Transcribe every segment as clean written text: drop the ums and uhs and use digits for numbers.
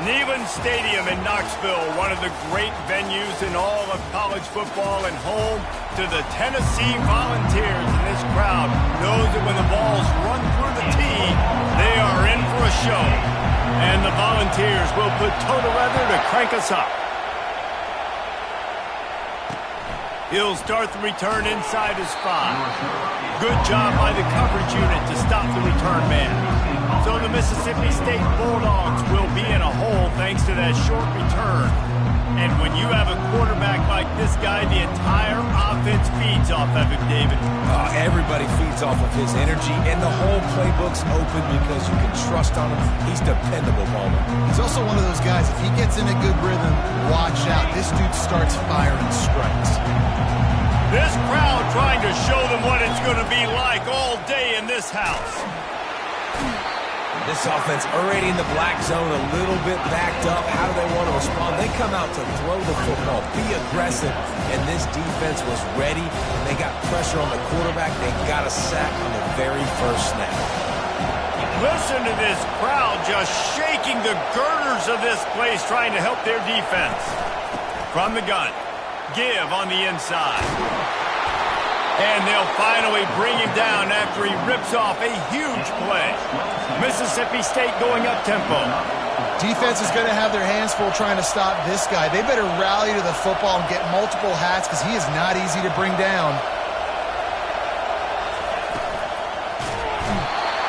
Neyland Stadium in Knoxville, one of the great venues in all of college football and home to the Tennessee Volunteers. And this crowd knows that when the balls run through the tee, they are in for a show. And the Volunteers will put toe to leather to crank us up. He'll start the return inside his 5. Good job by the coverage unit to stop the return man. So the Mississippi State Bulldogs will be in a hole thanks to that short return. And when you have a quarterback like this guy, the entire offense feeds off of him, David. Everybody feeds off of his energy, and the whole playbook's open because you can trust on him. He's dependable, Bowman. He's also one of those guys, if he gets in a good rhythm, watch out. This dude starts firing strikes. This crowd trying to show them what it's going to be like all day in this house. This offense already in the black zone, a little bit backed up. How do they want to respond? They come out to throw the football, be aggressive, and this defense was ready, and they got pressure on the quarterback. They got a sack on the very first snap. Listen to this crowd just shaking the girders of this place, trying to help their defense. From the gun, give on the inside. And they'll finally bring him down after he rips off a huge play. Mississippi State going up-tempo. Defense is going to have their hands full trying to stop this guy. They better rally to the football and get multiple hats because he is not easy to bring down.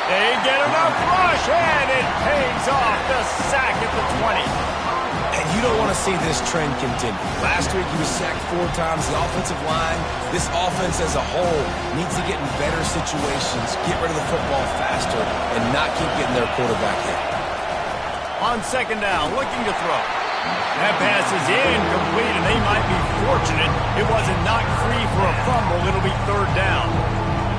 They get enough rush, and it pays off. The sack at the 20. And you don't want to see this trend continue. Last week he was sacked 4 times. The offensive line, this offense as a whole, needs to get in better situations, get rid of the football faster, and not keep getting their quarterback hit. On second down, looking to throw. That pass is incomplete, and they might be fortunate it wasn't knocked free for a fumble. It'll be third down.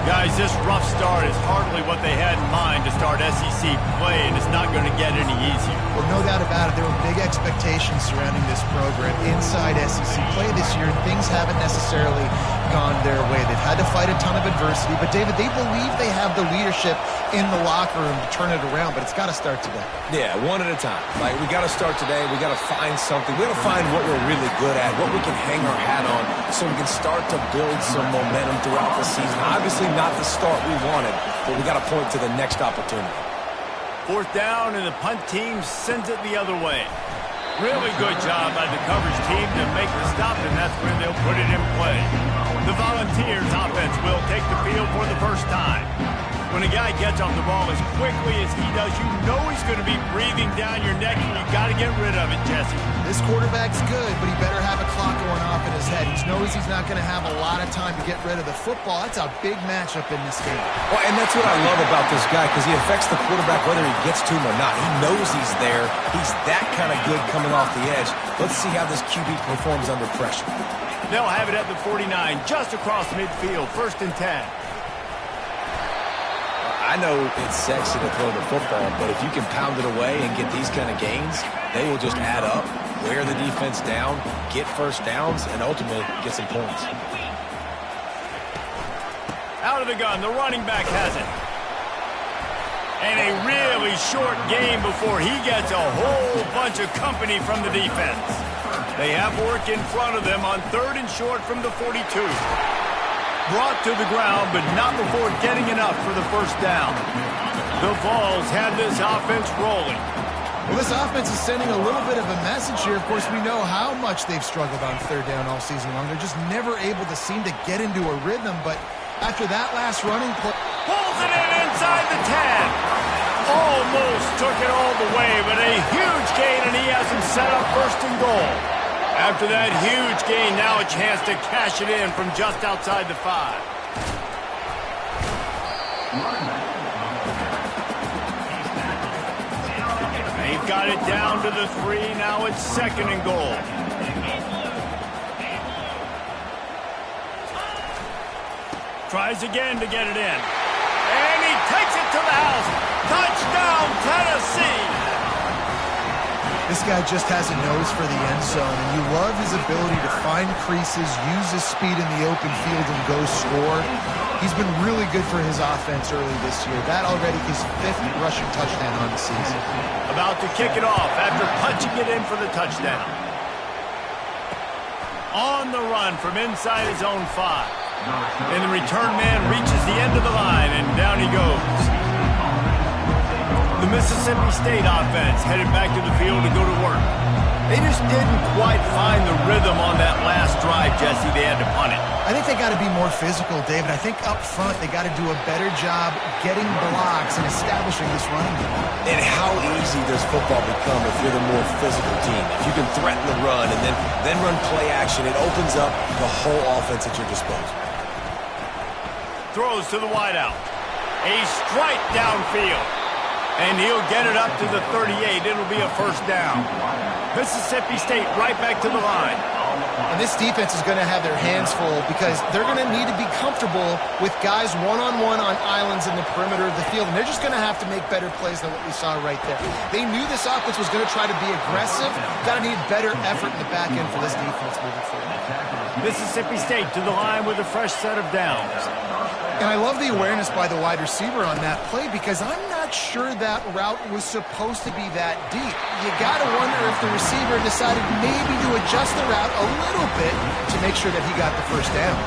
Guys, this rough start is hardly what they had in mind to start SEC play, and it's not going to get any easier. Well, no doubt about it. There were big expectations surrounding this program inside SEC play this year, and things haven't necessarily gone their way. They've had to fight a ton of adversity, but, David, they believe they have the leadership in the locker room to turn it around, but it's got to start today. Yeah, one at a time. Like, we got to start today. We got to find something. We got to find what we're really good at, what we can hang our hat on, so we can start to build some momentum throughout the season. Obviously, not the start we wanted, but we got to point to the next opportunity. Fourth down, and the punt team sends it the other way. Really good job by the coverage team to make the stop, and that's where they'll put it in play. The Volunteers offense will take the field for the first time. When a guy gets off the ball as quickly as he does, you know he's going to be breathing down your neck, and you got to get rid of it, Jesse. This quarterback's good, but he better have a clock going off in his head. He knows he's not going to have a lot of time to get rid of the football. That's a big matchup in this game. Well, and that's what I love about this guy, because he affects the quarterback whether he gets to him or not. He knows he's there. He's that kind of good coming off the edge. Let's see how this QB performs under pressure. They'll have it at the 49, just across midfield, 1st and 10. I know it's sexy to throw the football, but if you can pound it away and get these kind of gains, they will just add up, wear the defense down, get first downs, and ultimately get some points. Out of the gun, the running back has it. And a really short game before he gets a whole bunch of company from the defense. They have work in front of them on 3rd and short from the 42. Brought to the ground, but not before getting enough for the first down. The Vols have this offense rolling. Well, this offense is sending a little bit of a message here. Of course, we know how much they've struggled on 3rd down all season long. They're just never able to seem to get into a rhythm, but after that last running play... Pulls it in inside the 10. Almost took it all the way, but a huge gain, and he has him set up 1st and goal. After that huge gain, now a chance to cash it in from just outside the 5. They've got it down to the 3. Now it's 2nd and goal. Tries again to get it in. And he takes it to the house. Touchdown, Tennessee! This guy just has a nose for the end zone, and you love his ability to find creases, use his speed in the open field, and go score. He's been really good for his offense early this year. That already his 5th rushing touchdown on the season. About to kick it off after punching it in for the touchdown. On the run from inside his own 5. And the return man reaches the end of the line, and down he goes. The Mississippi State offense headed back to the field to go to work. They just didn't quite find the rhythm on that last drive, Jesse. They had to punt it. I think they got to be more physical, David. I think up front they got to do a better job getting blocks and establishing this running game. And how easy does football become if you're the more physical team? If you can threaten the run and then run play action, it opens up the whole offense at your disposal. Throws to the wideout. A strike downfield. And he'll get it up to the 38. It'll be a first down. Mississippi State right back to the line. And this defense is going to have their hands full because they're going to need to be comfortable with guys one-on-one on islands in the perimeter of the field. And they're just going to have to make better plays than what we saw right there. They knew this offense was going to try to be aggressive. Got to need better effort in the back end for this defense moving forward. Mississippi State to the line with a fresh set of downs. And I love the awareness by the wide receiver on that play because I'm not sure that route was supposed to be that deep. You got to wonder if the receiver decided maybe to adjust the route a little bit to make sure that he got the first down.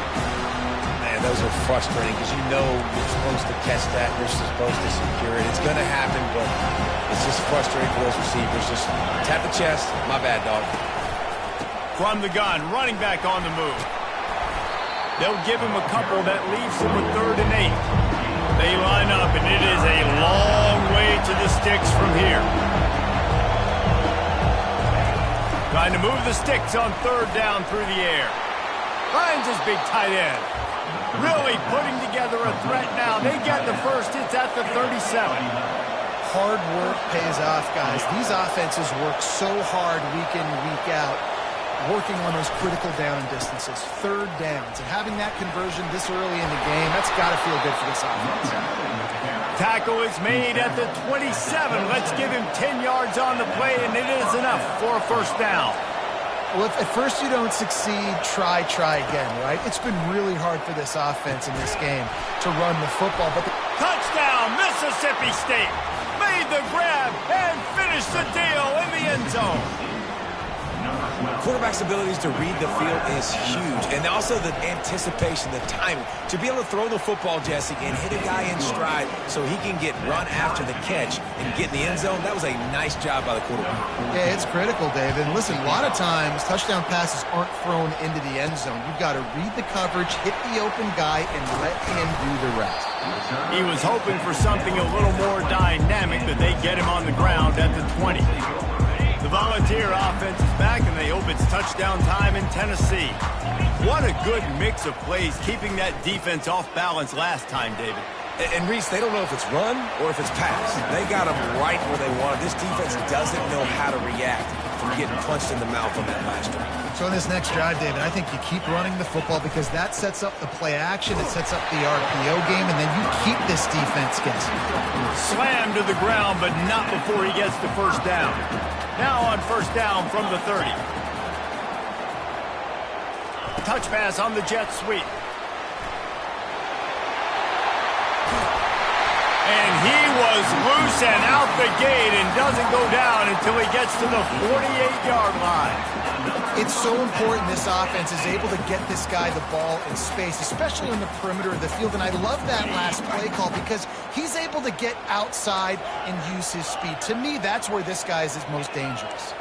Man, those are frustrating because you know you're supposed to catch that, you're supposed to secure it. It's going to happen, but it's just frustrating for those receivers. Just tap the chest. My bad, dog. From the gun, running back on the move. They'll give him a couple that leaves him with 3rd and 8. They line up, and it is a long way to the sticks from here. Trying to move the sticks on 3rd down through the air. Finds his big tight end. Really putting together a threat now. They get the first. It's at the 37. Hard work pays off, guys. These offenses work so hard week in, week out, working on those critical down distances, 3rd downs, and having that conversion this early in the game, that's got to feel good for this offense. Tackle is made at the 27. Let's give him 10 yards on the play, and it is enough for a first down. Well, if at first you don't succeed, try again, right? It's been really hard for this offense in this game to run the football. But Touchdown, Mississippi State. Made the grab and finished the deal in the end zone. Quarterback's abilities to read the field is huge, and also the anticipation, the timing. To be able to throw the football, Jesse, and hit a guy in stride so he can get run after the catch and get in the end zone, that was a nice job by the quarterback. Yeah, it's critical, David. And listen, a lot of times touchdown passes aren't thrown into the end zone. You've got to read the coverage, hit the open guy, and let him do the rest. He was hoping for something a little more dynamic, but they get him on the ground at the 20. The Volunteer offense is back, and they hope it's touchdown time in Tennessee. What a good mix of plays, keeping that defense off balance last time, David. And Reese, they don't know if it's run or if it's pass. They got them right where they want it. This defense doesn't know how to react from getting punched in the mouth on that last drive. So in this next drive, David, I think you keep running the football because that sets up the play action, it sets up the RPO game, and then you keep this defense guessing. Slammed to the ground, but not before he gets the first down. Now on first down from the 30. Touch pass on the jet sweep. And he was loose and out the gate and doesn't go down until he gets to the 48-yard line. It's so important this offense is able to get this guy the ball in space, especially on the perimeter of the field. And I love that last play call because he's able to get outside and use his speed. To me, that's where this guy is his most dangerous.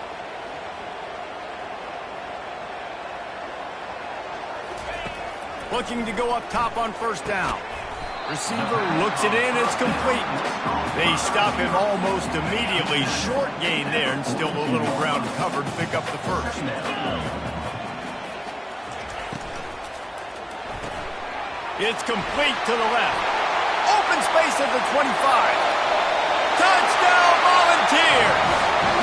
Looking to go up top on first down. Receiver looks it in, it's complete. They stop him almost immediately. Short gain there, and still a little ground covered to pick up the first. It's complete to the left. Open space at the 25. Touchdown, Volunteers!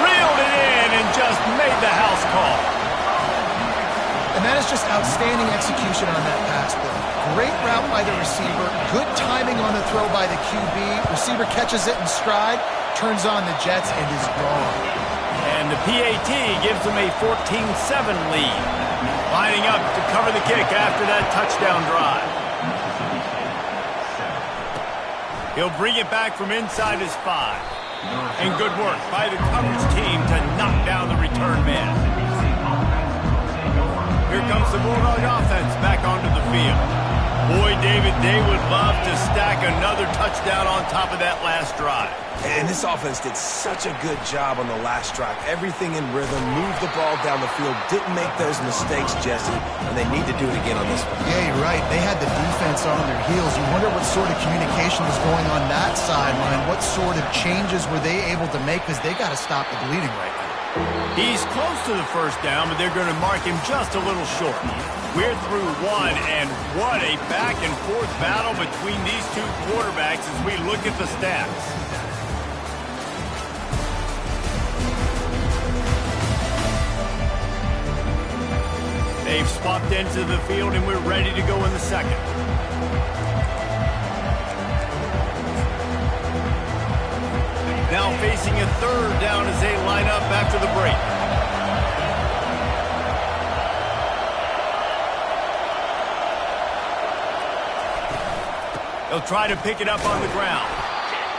Reeled it in and just made the house call. And that is just outstanding execution on that pass play. Great route by the receiver, good timing on the throw by the QB. Receiver catches it in stride, turns on the jets, and is gone. And And the PAT gives them a 14-7 lead. Lining up to cover the kick after that touchdown drive. He'll bring it back from inside his 5. And good work by the coverage team to knock down the return man. Here comes the Bulldog offense back onto the field. Boy, David, they would love to stack another touchdown on top of that last drive. And this offense did such a good job on the last drive. Everything in rhythm, moved the ball down the field, didn't make those mistakes, Jesse, and they need to do it again on this one. Yeah, you're right. They had the defense on their heels. You wonder what sort of communication was going on that sideline. What sort of changes were they able to make, because they got to stop the bleeding right now. He's close to the first down, but they're going to mark him just a little short. We're through one, and what a back-and-forth battle between these two quarterbacks as we look at the stats. They've swapped into the field, and we're ready to go in the second. Now facing a third down as they line up after the break. They'll try to pick it up on the ground.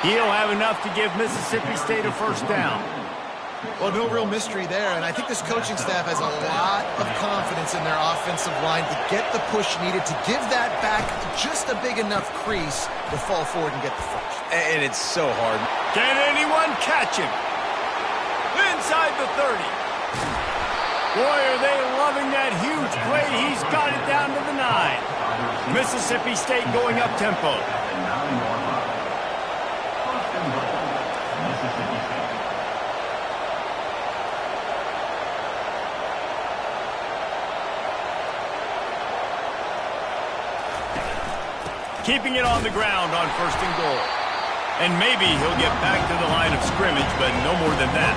He'll have enough to give Mississippi State a first down. Well, no real mystery there, and I think this coaching staff has a lot of confidence in their offensive line to get the push needed to give that back just a big enough crease to fall forward and get the first. And it's so hard. Can anyone catch him? Inside the 30. Boy, are they loving that huge play. He's got it down to the 9. Mississippi State going up tempo. Keeping it on the ground on first and goal. And maybe he'll get back to the line of scrimmage, but no more than that.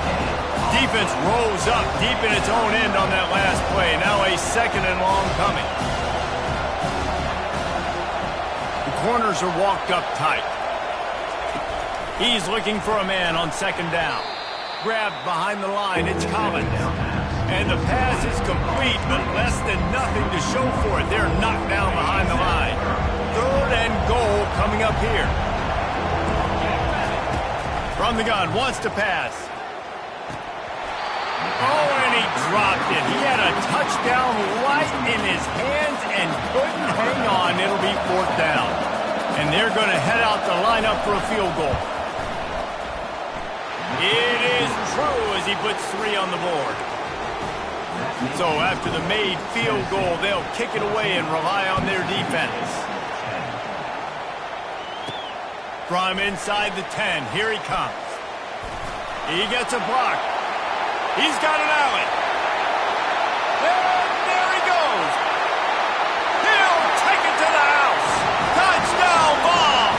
Defense rose up deep in its own end on that last play. Now a second and long coming. The corners are walked up tight. He's looking for a man on second down. Grabbed behind the line, it's Collins. And the pass is complete, but less than nothing to show for it. They're knocked down behind the line. Third and goal coming up here. From the gun, wants to pass. Oh, and he dropped it. He had a touchdown right in his hands and couldn't hang on. It'll be fourth down. And they're going to head out the lineup for a field goal. It is true as he puts 3 on the board. So after the made field goal, they'll kick it away and rely on their defense. From inside the 10, here he comes. He gets a block. He's got an alley. And there he goes. He'll take it to the house. Touchdown ball.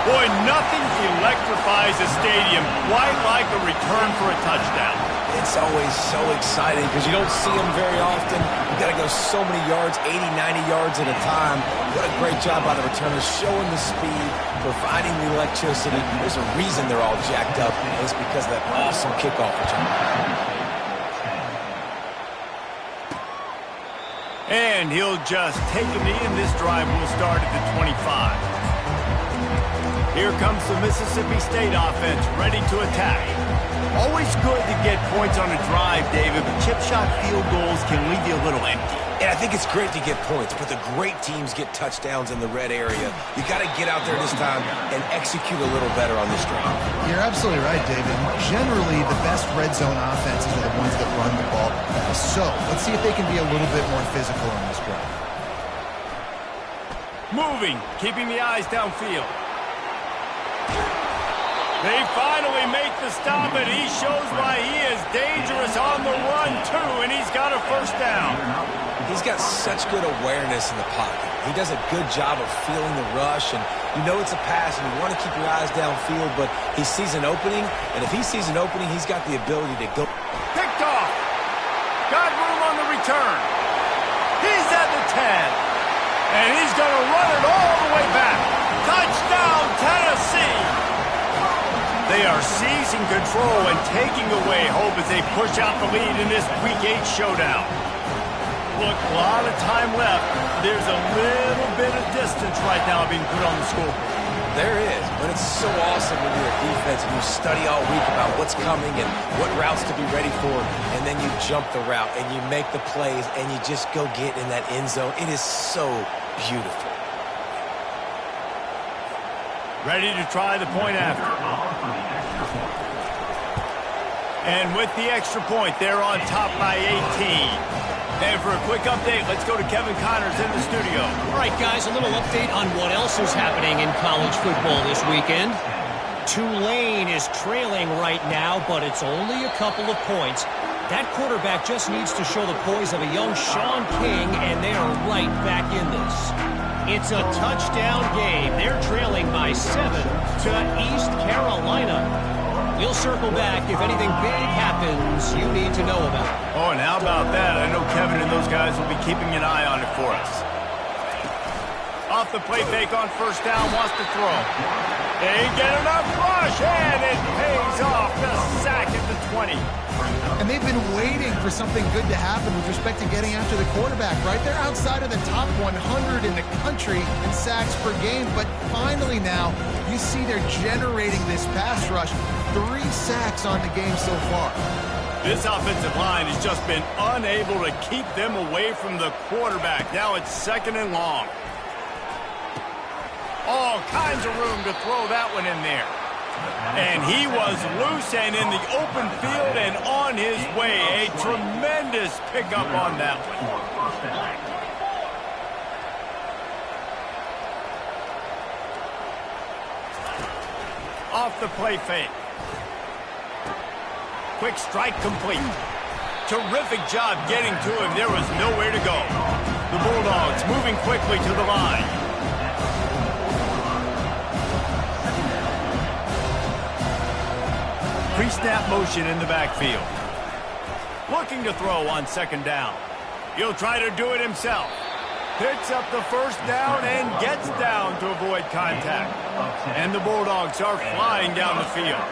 Boy, nothing electrifies a stadium quite like a return for a touchdown. It's always so exciting because you don't see them very often. You got to go so many yards, 80, 90 yards at a time. What a great job by the returners, showing the speed, providing the electricity. There's a reason they're all jacked up. It's because of that awesome kickoff return. And he'll just take a knee, and this drive will start at the 25. Here comes the Mississippi State offense, ready to attack. Always good to get points on a drive, David, but chip shot field goals can leave you a little empty. And I think it's great to get points, but the great teams get touchdowns in the red area. You got to get out there this time and execute a little better on this drive. You're absolutely right, David. Generally, the best red zone offenses are the ones that run the ball. So let's see if they can be a little bit more physical on this drive. Moving, keeping the eyes downfield. They finally make the stop, and he shows why he is dangerous on the run, too, and he's got a first down. He's got such good awareness in the pocket. He does a good job of feeling the rush, and you know it's a pass, and you want to keep your eyes downfield, but he sees an opening, and if he sees an opening, he's got the ability to go. Picked off. Got room on the return. He's at the 10, and he's going to run it all the way back. Touchdown, Tennessee. They are seizing control and taking away hope as they push out the lead in this Week 8 showdown. Look, a lot of time left. There's a little bit of distance right now being put on the scoreboard. There is, but it's so awesome when you're a defense and you study all week about what's coming and what routes to be ready for, and then you jump the route and you make the plays and you just go get in that end zone. It is so beautiful. Ready to try the point after. And with the extra point, they're on top by 18. And for a quick update, let's go to Kevin Connors in the studio. All right, guys, a little update on what else is happening in college football this weekend. Tulane is trailing right now, but it's only a couple of points. That quarterback just needs to show the poise of a young Sean King, and they are right back in this. It's a touchdown game. They're trailing by 7 to East Carolina. We'll circle back if anything big happens you need to know about. Oh, and how about that? I know Kevin and those guys will be keeping an eye on it for us. Off the play fake on first down, wants to throw. They get enough rush, and it pays off. The sack at the 20. And they've been waiting for something good to happen with respect to getting after the quarterback, right? They're outside of the top 100 in the country in sacks per game, but finally now you see they're generating this pass rush. 3 sacks on the game so far. This offensive line has just been unable to keep them away from the quarterback. Now it's 2nd and long. All kinds of room to throw that one in there. And he was loose and in the open field and on his way. A tremendous pickup on that one. Off the play fake. Quick strike complete. Terrific job getting to him. There was nowhere to go. The Bulldogs moving quickly to the line. Pre-snap motion in the backfield. Looking to throw on 2nd down. He'll try to do it himself. Picks up the first down and gets down to avoid contact. And the Bulldogs are flying down the field.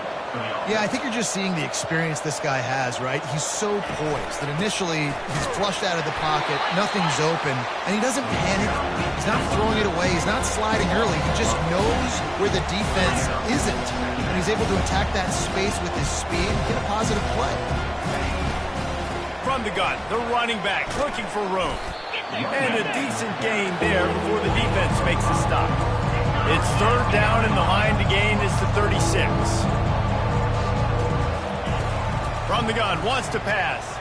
Yeah, I think you're just seeing the experience this guy has, right? He's so poised that initially he's flushed out of the pocket, nothing's open, and he doesn't panic. He's not throwing it away. He's not sliding early. He just knows where the defense isn't, and he's able to attack that space with his speed and get a positive play. From the gun, the running back looking for room. And a decent gain there before the defense makes a stop. It's 3rd down, and the line to gain is the 36. From the gun, wants to pass.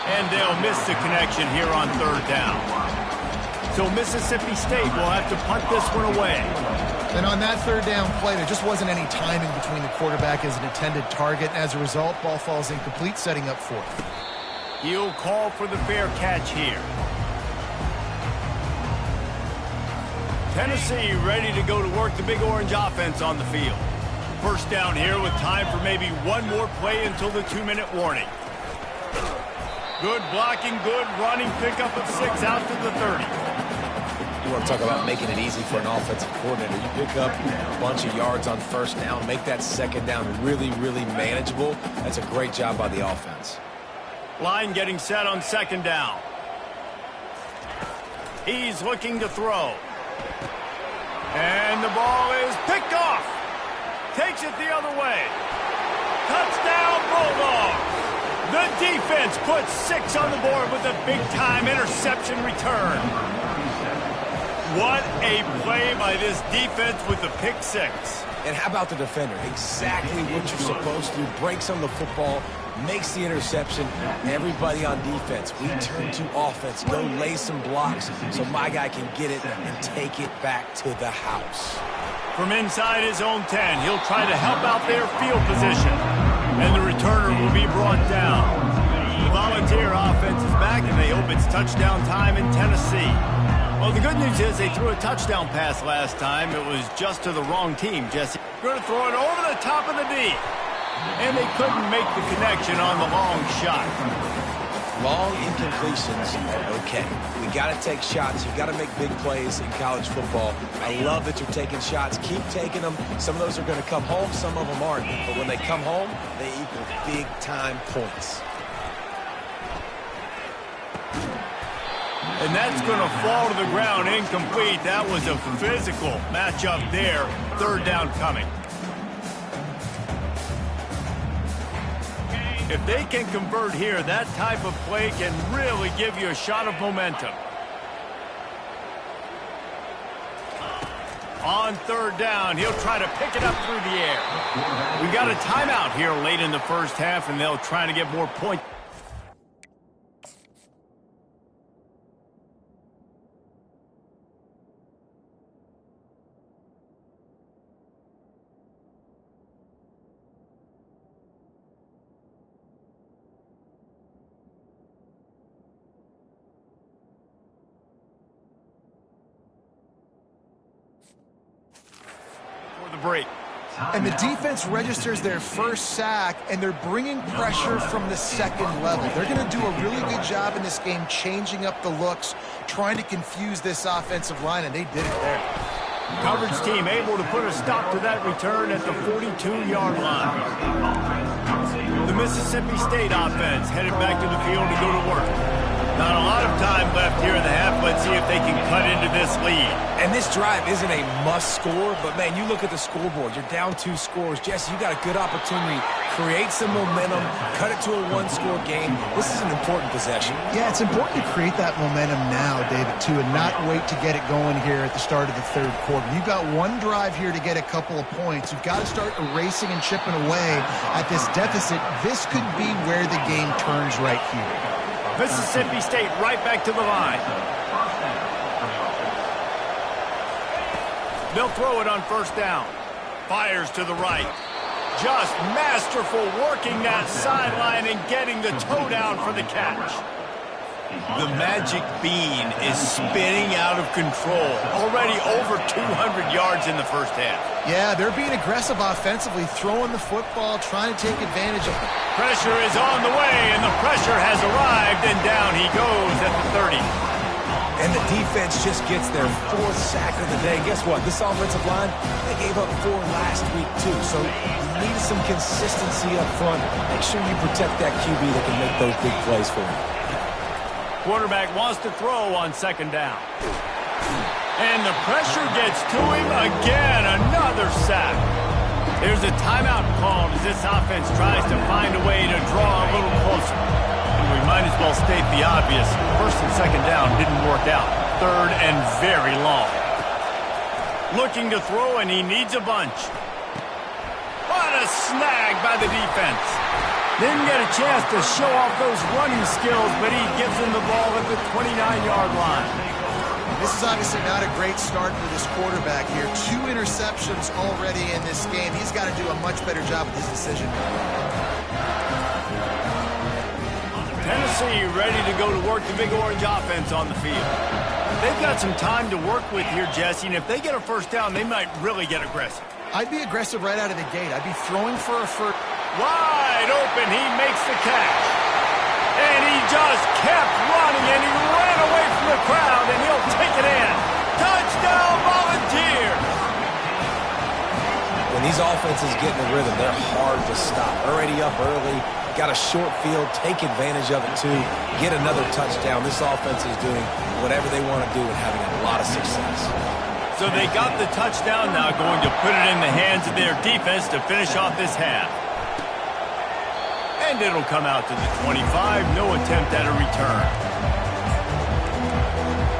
And they'll miss the connection here on 3rd down. So Mississippi State will have to punt this one away. And on that 3rd down play, there just wasn't any timing between the quarterback as an intended target. And as a result, ball falls incomplete, setting up 4th. He'll call for the fair catch here. Tennessee ready to go to work the Big Orange offense on the field. First down here with time for maybe one more play until the 2-minute warning. Good blocking, good running, pickup of 6 out to the 30. You want to talk about making it easy for an offensive coordinator. You pick up a bunch of yards on first down, make that 2nd down really, really manageable. That's a great job by the offense. Line getting set on 2nd down. He's looking to throw. And the ball is picked off. Takes it the other way. Touchdown, Bulldogs. The defense puts 6 on the board with a big-time interception return. What a play by this defense with the pick 6. And how about the defender? Exactly what you're supposed to do. Breaks on the football, makes the interception. Everybody on defense, we turn to offense. Go lay some blocks so my guy can get it and take it back to the house. From inside his own 10, he'll try to help out their field position. And the returner will be brought down. The Volunteer offense is back, and they hope it's touchdown time in Tennessee. Well, the good news is they threw a touchdown pass last time. It was just to the wrong team, Jesse. Going to throw it over the top of the D. And they couldn't make the connection on the long shot. Long incompletions are okay. We got to take shots. You got to make big plays in college football. I love that you're taking shots. Keep taking them. Some of those are going to come home. Some of them aren't. But when they come home, they equal big-time points. And that's going to fall to the ground incomplete. That was a physical matchup there. Third down coming. If they can convert here, that type of play can really give you a shot of momentum. On third down, he'll try to pick it up through the air. We got a timeout here late in the first half, and they'll try to get more points. Break. And the defense registers their first sack, and they're bringing pressure from the second level. They're going to do a really good job in this game changing up the looks, trying to confuse this offensive line, and they did it there. Coverage team able to put a stop to that return at the 42-yard line. The Mississippi State offense headed back to the field to go to work. Not a lot of time left here in the half. Let's see if they can cut into this lead. And this drive isn't a must score, but, man, you look at the scoreboard. You're down 2 scores. Jesse, you got a good opportunity. Create some momentum. Cut it to a 1-score game. This is an important possession. Yeah, it's important to create that momentum now, David, too, and not wait to get it going here at the start of the third quarter. You've got one drive here to get a couple of points. You've got to start erasing and chipping away at this deficit. This could be where the game turns right here. Mississippi State right back to the line. They'll throw it on first down. Fires to the right. Just masterful working that sideline and getting the toe down for the catch. The magic bean is spinning out of control. Already over 200 yards in the first half. Yeah, they're being aggressive offensively, throwing the football, trying to take advantage of it. Pressure is on the way, and the pressure has arrived, and down he goes at the 30. And the defense just gets their 4th sack of the day. Guess what? This offensive line, they gave up 4 last week, too. So you need some consistency up front. Make sure you protect that QB that can make those big plays for you. Quarterback wants to throw on second down. And the pressure gets to him again. Another sack. There's a timeout called as this offense tries to find a way to draw a little closer. And we might as well state the obvious. First and second down didn't work out. Third and very long. Looking to throw, and he needs a bunch. What a snag by the defense. Didn't get a chance to show off those running skills, but he gives him the ball at the 29-yard line. This is obviously not a great start for this quarterback here. 2 interceptions already in this game. He's got to do a much better job with his decision. Tennessee ready to go to work the Big Orange offense on the field. They've got some time to work with here, Jesse, and if they get a first down, they might really get aggressive. I'd be aggressive right out of the gate. I'd be throwing for a first. Wide open, he makes the catch. And he just kept running, and he ran away from the crowd, and he'll take it in. Touchdown, Volunteers! When these offenses get in the rhythm, they're hard to stop. Already up early, got a short field, take advantage of it too, get another touchdown. This offense is doing whatever they want to do and having a lot of success. So they got the touchdown, now going to put it in the hands of their defense to finish off this half. And it'll come out to the 25, no attempt at a return.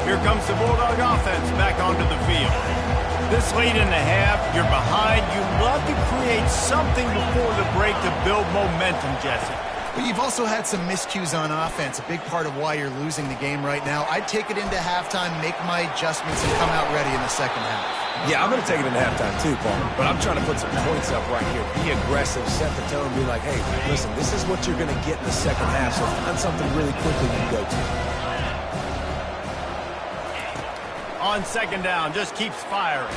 Here comes the Bulldog offense back onto the field. This late in the half, you're behind. You love to create something before the break to build momentum, Jesse. But you've also had some miscues on offense, a big part of why you're losing the game right now. I'd take it into halftime, make my adjustments, and come out ready in the second half. Yeah, I'm going to take it into halftime too, Paul. But I'm trying to put some points up right here. Be aggressive, set the tone, be like, hey, listen, this is what you're going to get in the second half, so find something really quickly you can go to. On second down, just keeps firing.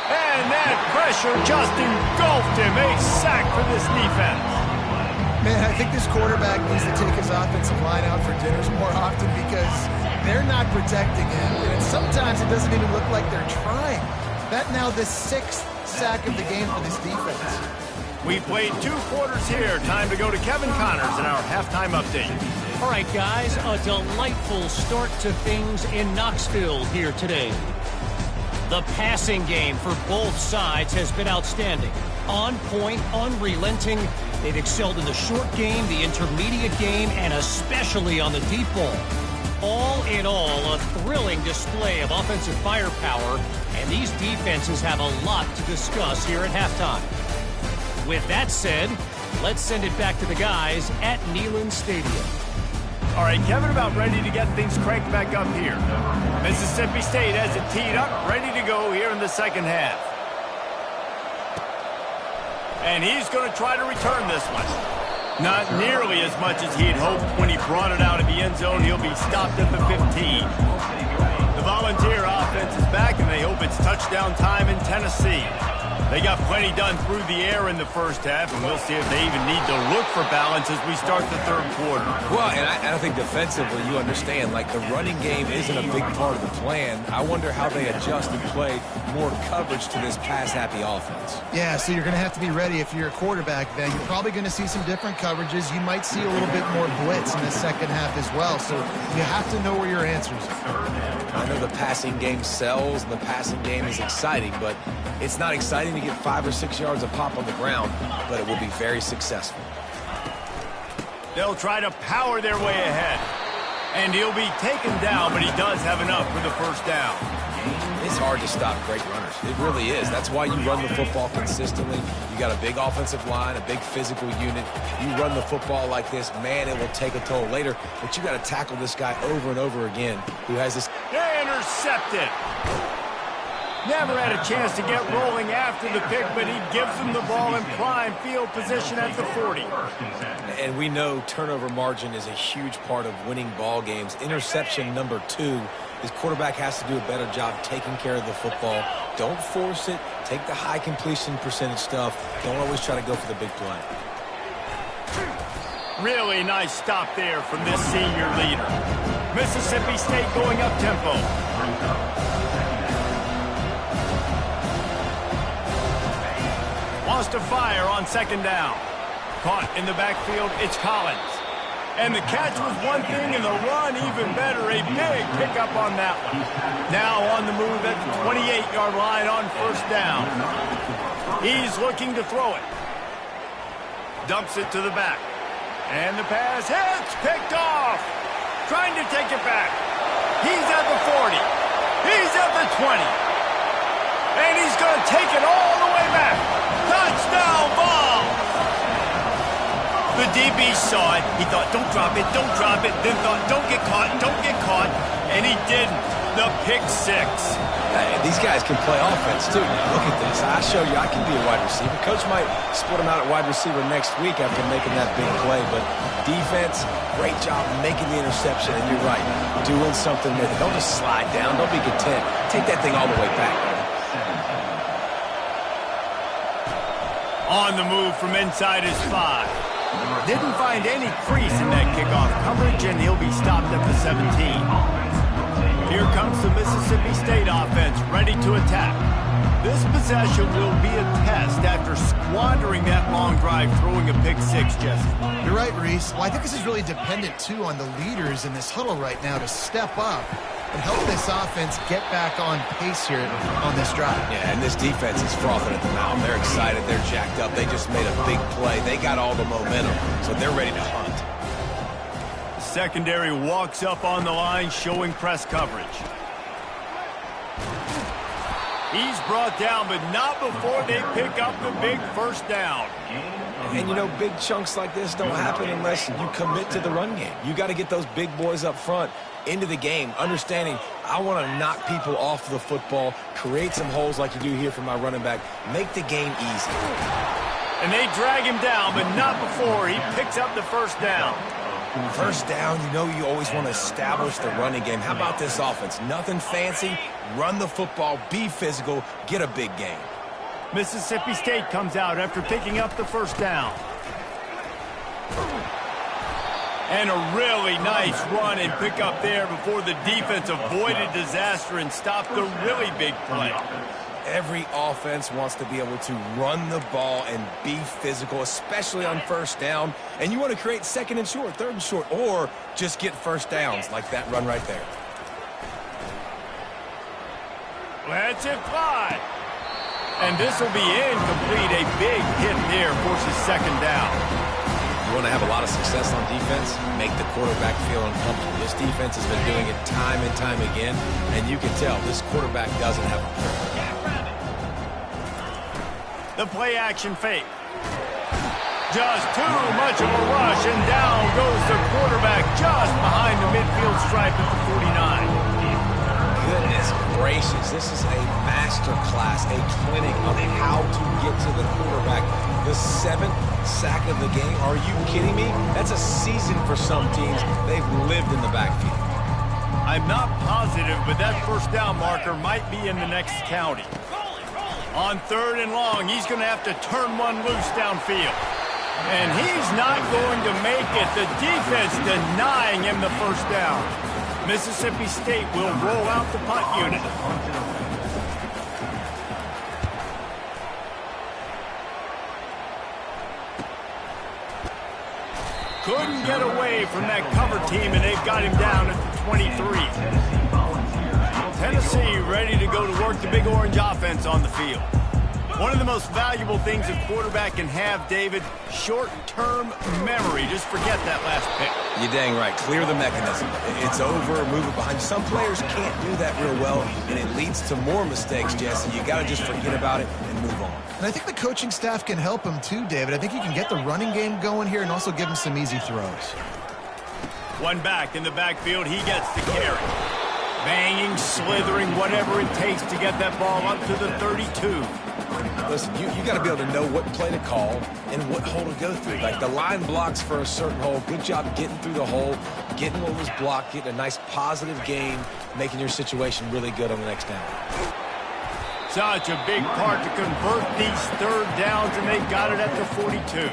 And that pressure just engulfed him. A sack for this defense. Man, I think this quarterback needs to take his offensive line out for dinners more often because they're not protecting him. And sometimes it doesn't even look like they're trying. That now the 6th sack of the game for this defense. We played 2 quarters here. Time to go to Kevin Connors in our halftime update. All right, guys, a delightful start to things in Knoxville here today. The passing game for both sides has been outstanding. On point, unrelenting. They've excelled in the short game, the intermediate game, and especially on the deep ball. All in all, a thrilling display of offensive firepower, and these defenses have a lot to discuss here at halftime. With that said, let's send it back to the guys at Neyland Stadium. All right, Kevin, about ready to get things cranked back up here. Mississippi State has it teed up, ready to go here in the second half. And he's going to try to return this one. Not nearly as much as he had hoped when he brought it out of the end zone. He'll be stopped at the 15. The Volunteer offense is back, and they hope it's touchdown time in Tennessee. They got plenty done through the air in the first half, and we'll see if they even need to look for balance as we start the third quarter. Well, and I think defensively, you understand, like the running game isn't a big part of the plan. I wonder how they adjust and play more coverage to this pass-happy offense. Yeah, so you're going to have to be ready if you're a quarterback then. You're probably going to see some different coverages. You might see a little bit more blitz in the second half as well, so you have to know where your answers are. I know the passing game sells and the passing game is exciting, but it's not exciting to get 5 or 6 yards of pop on the ground, but it will be very successful. They'll try to power their way ahead. And he'll be taken down, but he does have enough for the first down. It's hard to stop great runners. It really is. That's why you run the football consistently. You got a big offensive line, a big physical unit. You run the football like this, man, it will take a toll later. But you got to tackle this guy over and over again who has this. They intercepted. Never had a chance to get rolling after the pick, but he gives them the ball in prime field position at the 40. And we know turnover margin is a huge part of winning ball games. Interception number 2. His quarterback has to do a better job taking care of the football. Don't force it. Take the high completion percentage stuff. Don't always try to go for the big play. Really nice stop there from this senior leader. Mississippi State going up tempo. Wants to fire on second down. Caught in the backfield, it's Collins. And the catch was one thing, and the run even better. A big pickup on that one. Now on the move at the 28-yard line on first down. He's looking to throw it. Dumps it to the back. And the pass hits, picked off. Trying to take it back. He's at the 40. He's at the 20. And he's going to take it all the way back. Touchdown ball! The DB saw it. He thought, don't drop it, don't drop it. Then thought, don't get caught, don't get caught. And he didn't. The pick 6. Hey, these guys can play offense, too. Now, look at this. I show you I can be a wide receiver. Coach might split him out at wide receiver next week after making that big play. But defense, great job making the interception. And you're right, doing something with it. Don't just slide down. Don't be content. Take that thing all the way back. On the move from inside his 5. Didn't find any crease in that kickoff coverage, and he'll be stopped at the 17. Here comes the Mississippi State offense, ready to attack. This possession will be a test after squandering that long drive, throwing a pick 6, Jesse. You're right, Reese. Well, I think this is really dependent, too, on the leaders in this huddle right now to step up and help this offense get back on pace here on this drive. Yeah, and this defense is frothing at the mouth. They're excited. They're jacked up. They just made a big play. They got all the momentum, so they're ready to hunt. Secondary walks up on the line, showing press coverage. He's brought down, but not before they pick up the big first down. And, you know, big chunks like this don't happen unless you commit to the run game. You got to get those big boys up front into the game, understanding I want to knock people off the football, create some holes like you do here for my running back, make the game easy. And they drag him down, but not before he picks up the first down. First down, you know you always want to establish the running game. How about this offense? Nothing fancy. Run the football, be physical, get a big gain. Mississippi State comes out after picking up the first down. And a really nice run and pick up there before the defense avoided disaster and stopped the really big play. Every offense wants to be able to run the ball and be physical, especially on first down. And you want to create second and short, third and short, or just get first downs like that run right there. Let's it fly. And this will be incomplete. A big hit there forces second down. You want to have a lot of success on defense, make the quarterback feel uncomfortable. This defense has been doing it time and time again, and you can tell this quarterback doesn't have a prayer. The play action fake. Just too much of a rush, and down goes the quarterback just behind the midfield stripe at the 49. Goodness gracious, this is a master class, a clinic on how to get to the quarterback. The 7th sack of the game. Are you kidding me? That's a season for some teams. They've lived in the backfield. I'm not positive, but that first down marker might be in the next county. On 3rd and long, he's going to have to turn one loose downfield. And he's not going to make it. The defense denying him the first down. Mississippi State will roll out the punt unit. Couldn't get away from that cover team, and they've got him down at the 23. Tennessee ready to go to work the Big Orange offense on the field. One of the most valuable things a quarterback can have, David, short-term memory. Just forget that last pick. You're dang right. Clear the mechanism. It's over, move it behind. Some players can't do that real well, and it leads to more mistakes, Jesse. You got to just forget about it and move on. And I think the coaching staff can help him too, David. I think he can get the running game going here and also give him some easy throws. One back in the backfield. He gets the carry. Banging, slithering, whatever it takes to get that ball up to the 32. Listen, you got to be able to know what play to call and what hole to go through. Like the line blocks for a certain hole. Good job getting through the hole, getting what was blocked, getting a nice positive gain, making your situation really good on the next down. Such a big part to convert these 3rd downs, and they got it at the 42.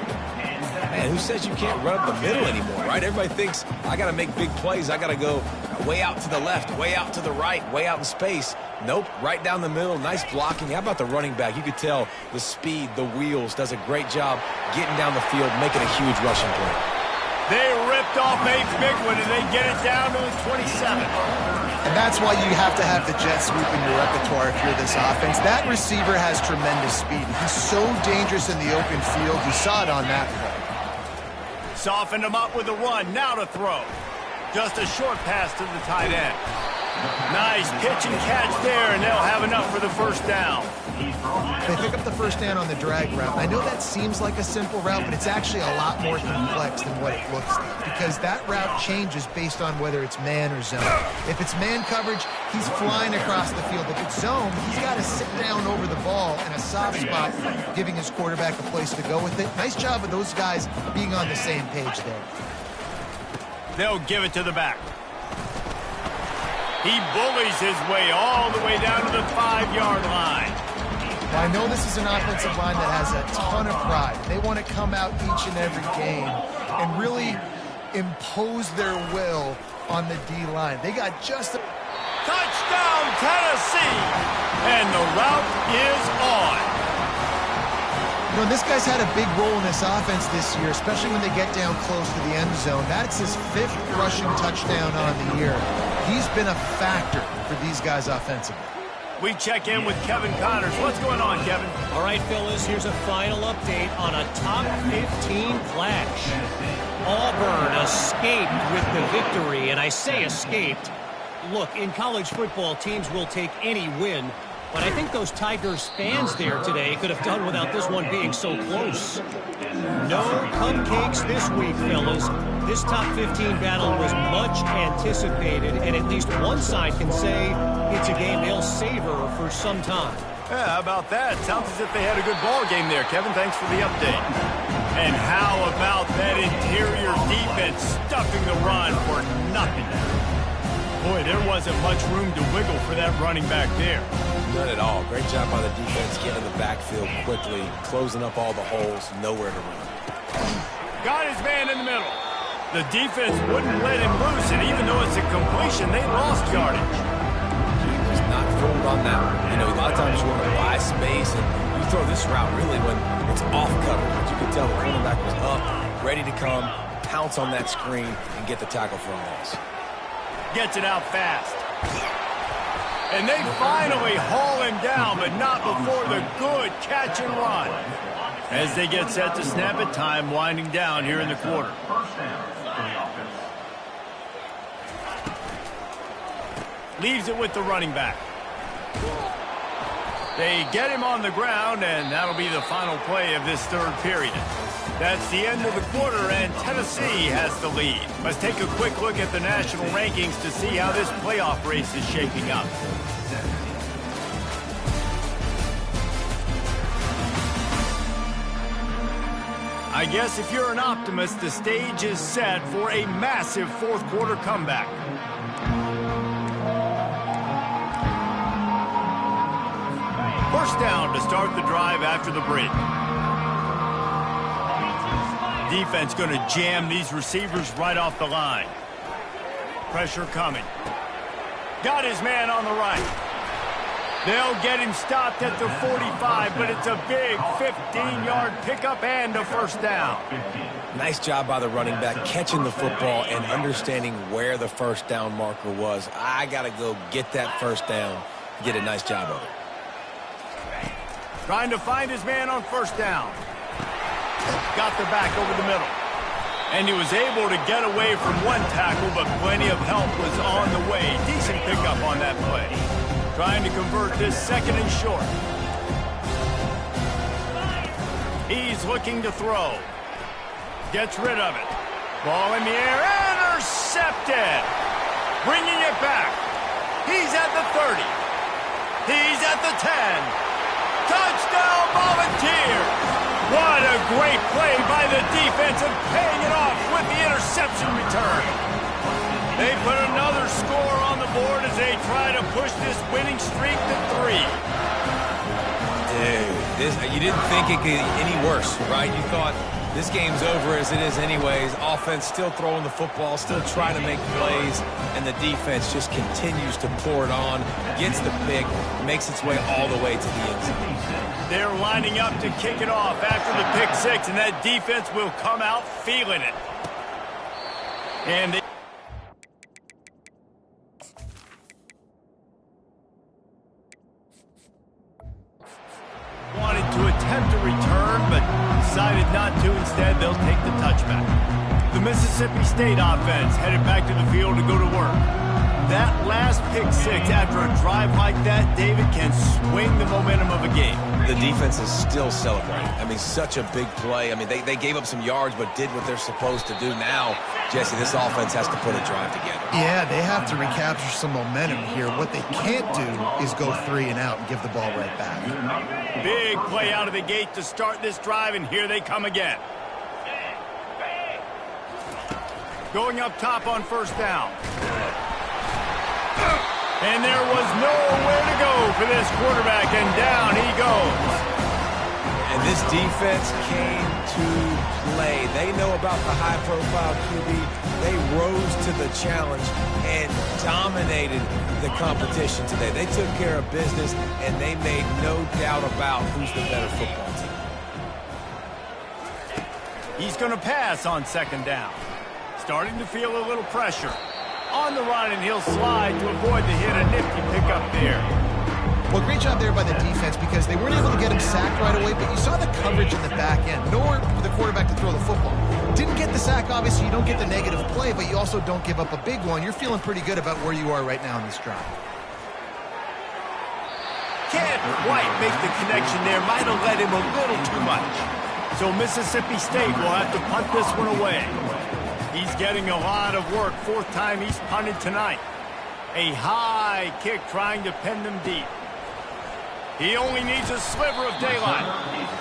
Man, who says you can't run up the middle anymore, right? Everybody thinks, I got to make big plays. I got to go way out to the left, way out to the right, way out in space. Nope, right down the middle, nice blocking. How about the running back? You could tell the speed, the wheels, does a great job getting down the field, making a huge rushing play. They ripped off a big one, and they get it down to the 27. And that's why you have to have the jet sweep in your repertoire if you're this offense. That receiver has tremendous speed. He's so dangerous in the open field. You saw it on that play. Softened him up with a run, now to throw. Just a short pass to the tight end. Nice pitch and catch there, and they'll have enough for the first down. They pick up the first down on the drag route. I know that seems like a simple route, but it's actually a lot more complex than what it looks like, because that route changes based on whether it's man or zone. If it's man coverage, he's flying across the field. If it's zone, he's got to sit down over the ball in a soft spot, giving his quarterback a place to go with it. Nice job of those guys being on the same page there. They'll give it to the back. He bullies his way all the way down to the 5-yard line. Well, I know this is an offensive line that has a ton of pride. They want to come out each and every game and really impose their will on the D-line. They got just a... Touchdown, Tennessee! And the route is on. You know, this guy's had a big role in this offense this year, especially when they get down close to the end zone. That's his 5th rushing touchdown on the year. He's been a factor for these guys offensively. We check in with Kevin Connors. What's going on, Kevin? All right, fellas, here's a final update on a top 15 clash. Auburn escaped with the victory, and I say escaped. Look, in college football, teams will take any win, but I think those Tigers fans there today could have done without this one being so close. No cupcakes this week, fellas. This top 15 battle was much anticipated, and at least one side can say it's a game they'll savor for some time. Yeah, how about that? Sounds as if they had a good ball game there, Kevin. Thanks for the update. And how about that interior defense stuffing the run for nothing? Boy, there wasn't much room to wiggle for that running back there. None at all. Great job by the defense getting in the backfield quickly, closing up all the holes, nowhere to run. Got his man in the middle. The defense wouldn't let him loose, and even though it's a completion, they lost yardage. He was not fooled on that one. You know, a lot of times you want to buy space, and you throw this route really when it's off cover. But you can tell the cornerback was up, ready to come, pounce on that screen, and get the tackle for a loss. Gets it out fast. And they finally haul him down, but not before the good catch and run. As they get set to snap it, time winding down here in the quarter. Leaves it with the running back. They get him on the ground, and that'll be the final play of this third period. That's the end of the quarter, and Tennessee has the lead. Let's take a quick look at the national rankings to see how this playoff race is shaping up. I guess if you're an optimist, the stage is set for a massive fourth quarter comeback. First down to start the drive after the break. Defense going to jam these receivers right off the line. Pressure coming. Got his man on the right. They'll get him stopped at the 45, but it's a big 15-yard pickup and a first down. Nice job by the running back, catching the football and understanding where the first down marker was. I got to go get that first down. Did a nice job of it. Trying to find his man on first down. Got the back over the middle. And he was able to get away from one tackle, but plenty of help was on the way. Decent pickup on that play. Trying to convert this second and short. He's looking to throw. Gets rid of it. Ball in the air. Intercepted. Bringing it back. He's at the 30. He's at the 10. Touchdown Volunteers! What a great play by the defense and paying it off with the interception return. They put another score on the board as they try to push this winning streak to 3. Dude, you didn't think it could get any worse, right? You thought this game's over as it is anyways. Offense still throwing the football, still trying to make plays, and the defense just continues to pour it on, gets the pick, makes its way all the way to the end zone. They're lining up to kick it off after the pick six, and that defense will come out feeling it. And they wanted to attempt a return, but decided not to. Instead, they'll take the touchback. The Mississippi State offense headed back to the field to go to work. That last pick six after a drive like that, David, can swing the momentum of a game. The defense is still celebrating. I mean, such a big play. I mean, they gave up some yards but did what they're supposed to do. Now, Jesse, this offense has to put a drive together. Yeah, they have to recapture some momentum here. What they can't do is go 3 and out and give the ball right back. Big play out of the gate to start this drive, and here they come again. Going up top on first down. And there was nowhere to go for this quarterback, and down he goes. And this defense came to play. They know about the high-profile QB. They rose to the challenge and dominated the competition today. They took care of business, and they made no doubt about who's the better football team. He's going to pass on second down. Starting to feel a little pressure. On the run, and he'll slide to avoid the hit. A nifty pickup there. Well, great job there by the defense because they weren't able to get him sacked right away, but you saw the coverage in the back end. Nowhere for the quarterback to throw the football. Didn't get the sack, obviously. You don't get the negative play, but you also don't give up a big one. You're feeling pretty good about where you are right now in this drive. Can't quite make the connection there. Might have led him a little too much. So Mississippi State will have to punt this one away. He's getting a lot of work. Fourth time he's punted tonight. A high kick trying to pin them deep. He only needs a sliver of daylight.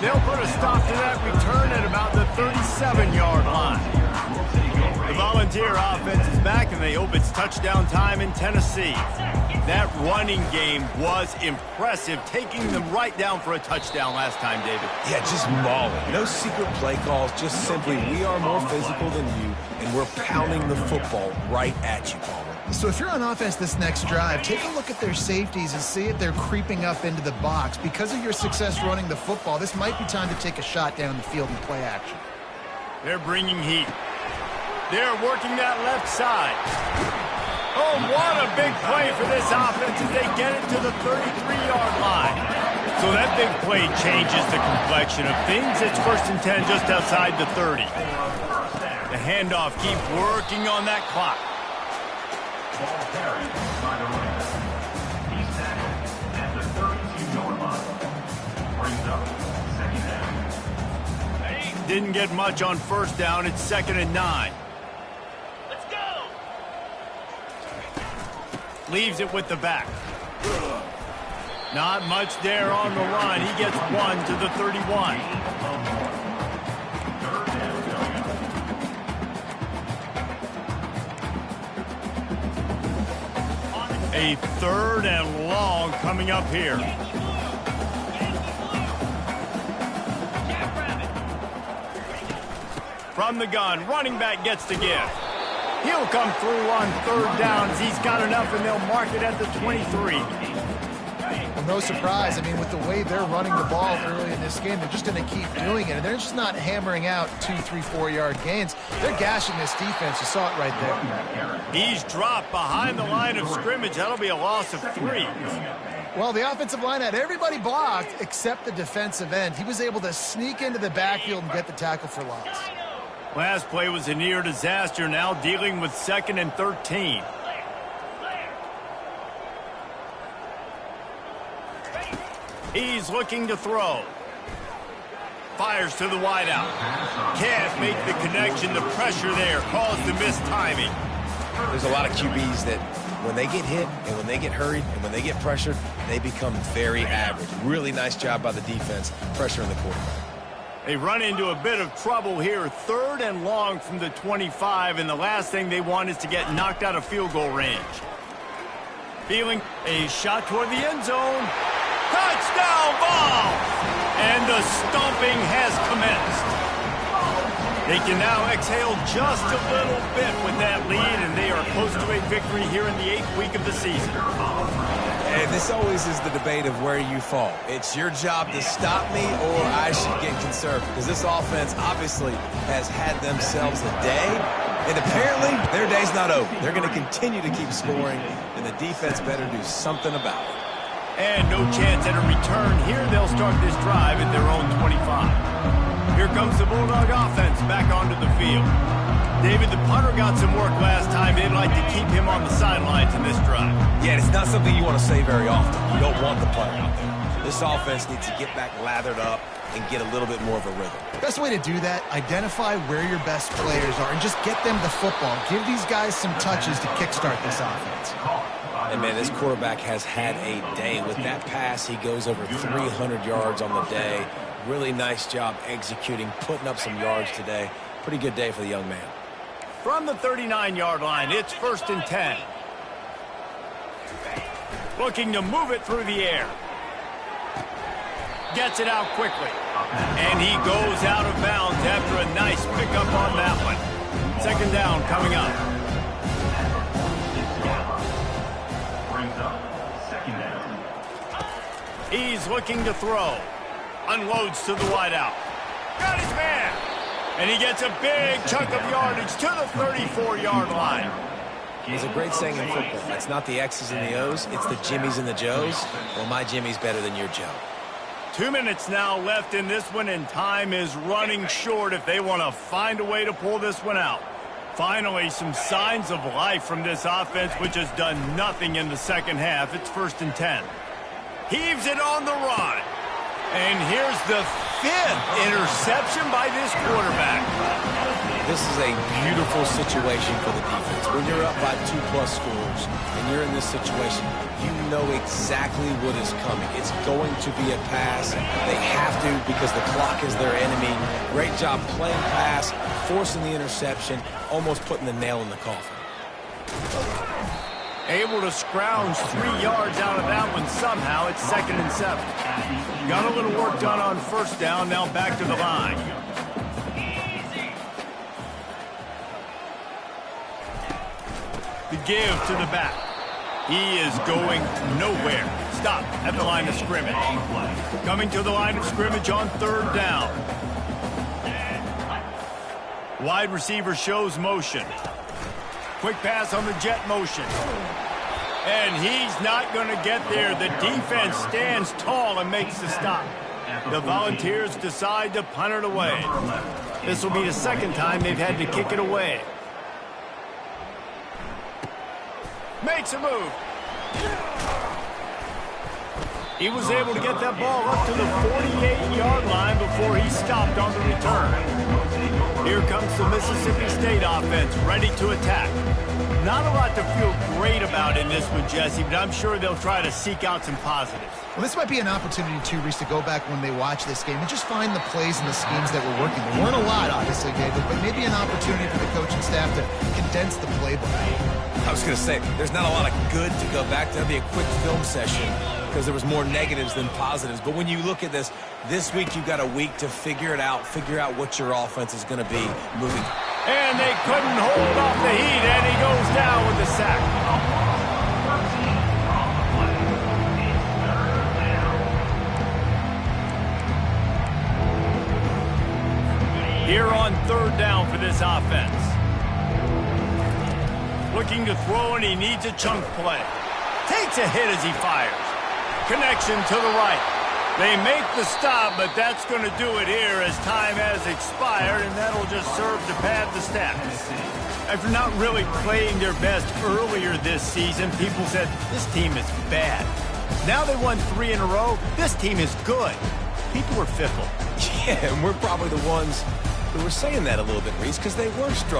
They'll put a stop to that return at about the 37-yard line. The Volunteer offense is back, and they hope it's touchdown time in Tennessee. That running game was impressive, taking them right down for a touchdown last time, David. Yeah, just mauling. No secret play calls, just simply we are more physical than you, and we're pounding the football right at you, Palmer. So if you're on offense this next drive, take a look at their safeties and see if they're creeping up into the box. Because of your success running the football, this might be time to take a shot down the field and play action. They're bringing heat. They're working that left side. Oh, what a big play for this offense as they get it to the 33-yard line. So that big play changes the complexion of things. It's 1st and 10 just outside the 30. The handoff keeps working on that clock. He's tackled at the 32-yard line. Brings up second down. Didn't get much on 1st down. It's 2nd and 9. Let's go! Leaves it with the back. Not much there on the run. He gets 1 to the 31. A 3rd and long coming up here. From the gun, running back gets the give. He'll come through on 3rd downs. He's got enough, and they'll mark it at the 23. Well, no surprise. I mean, with the way they're running the ball early in this game, they're just going to keep doing it. And they're just not hammering out 2, 3, 4-yard gains. They're gashing this defense. You saw it right there. He's dropped behind the line of scrimmage. That'll be a loss of 3. Well, the offensive line had everybody blocked except the defensive end. He was able to sneak into the backfield and get the tackle for loss. Last play was a near disaster, now dealing with 2nd and 13. He's looking to throw. Fires to the wideout. Can't make the connection. The pressure there caused the missed timing. There's a lot of QBs that when they get hit and when they get hurried and when they get pressured, they become very average. Really nice job by the defense, pressuring the quarterback. They run into a bit of trouble here. 3rd and long from the 25, and the last thing they want is to get knocked out of field goal range. Feeling a shot toward the end zone. Touchdown ball! And the stomping has commenced. They can now exhale just a little bit with that lead, and they are close to a victory here in the 8th week of the season. And this always is the debate of where you fall. It's your job to stop me or I should get conservative. Because this offense obviously has had themselves a day. And apparently their day's not over. They're going to continue to keep scoring. And the defense better do something about it. And no chance at a return here. They'll start this drive at their own 25. Here comes the Bulldog offense back onto the field. David, the punter got some work last time. They'd like to keep him on the sidelines in this drive. Yeah, it's not something you want to say very often. You don't want the punter out there. This offense needs to get back lathered up and get a little bit more of a rhythm. Best way to do that, identify where your best players are and just get them the football. Give these guys some touches to kickstart this offense. And, man, this quarterback has had a day. With that pass, he goes over 300 yards on the day. Really nice job executing, putting up some yards today. Pretty good day for the young man. From the 39-yard line, it's 1st and 10. Looking to move it through the air. Gets it out quickly. And he goes out of bounds after a nice pickup on that one. 2nd down coming up. Brings up second down. He's looking to throw. Unloads to the wideout. Got his man. And he gets a big chunk of yardage to the 34-yard line. There's a great saying in football. It's not the X's and the O's, it's the Jimmies and the Joes. Well, my Jimmy's better than your Joe. 2 minutes now left in this one, and time is running short if they want to find a way to pull this one out. Finally, some signs of life from this offense, which has done nothing in the second half. It's 1st and 10. Heaves it on the run. And here's the 5th interception by this quarterback. This is a beautiful situation for the defense. When you're up by 2+ scores and you're in this situation, you know exactly what is coming. It's going to be a pass. They have to because the clock is their enemy. Great job playing pass, forcing the interception, almost putting the nail in the coffin. Able to scrounge 3 yards out of that one somehow. It's 2nd and 7. Got a little work done on 1st down. Now back to the line. The give to the back. He is going nowhere. Stop at the line of scrimmage. Coming to the line of scrimmage on 3rd down. Wide receiver shows motion. Quick pass on the jet motion. And he's not going to get there. The defense stands tall and makes the stop. The Volunteers decide to punt it away. This will be the 2nd time they've had to kick it away. Makes a move. He was able to get that ball up to the 48-yard line before he stopped on the return. Here comes the Mississippi State offense, ready to attack. Not a lot to feel great about in this one, Jesse, but I'm sure they'll try to seek out some positives. Well, this might be an opportunity, too, Reese, to go back when they watch this game and just find the plays and the schemes that were working. There weren't a lot, obviously, David, but maybe an opportunity for the coaching staff to condense the playbook. I was going to say, there's not a lot of good to go back to. That'll be a quick film session because there was more negatives than positives. But when you look at this week you've got a week to figure it out, figure out what your offense is going to be moving. And they couldn't hold off the heat, and he goes down with the sack. Here on 3rd down for this offense. Looking to throw, and he needs a chunk play. Takes a hit as he fires. Connection to the right. They make the stop, but that's going to do it here as time has expired, and that'll just serve to pad the stats. After not really playing their best earlier this season, people said, this team is bad. Now they won 3 in a row. This team is good. People were fickle. Yeah, and we're probably the ones who were saying that a little bit, Reese, because they were struggling.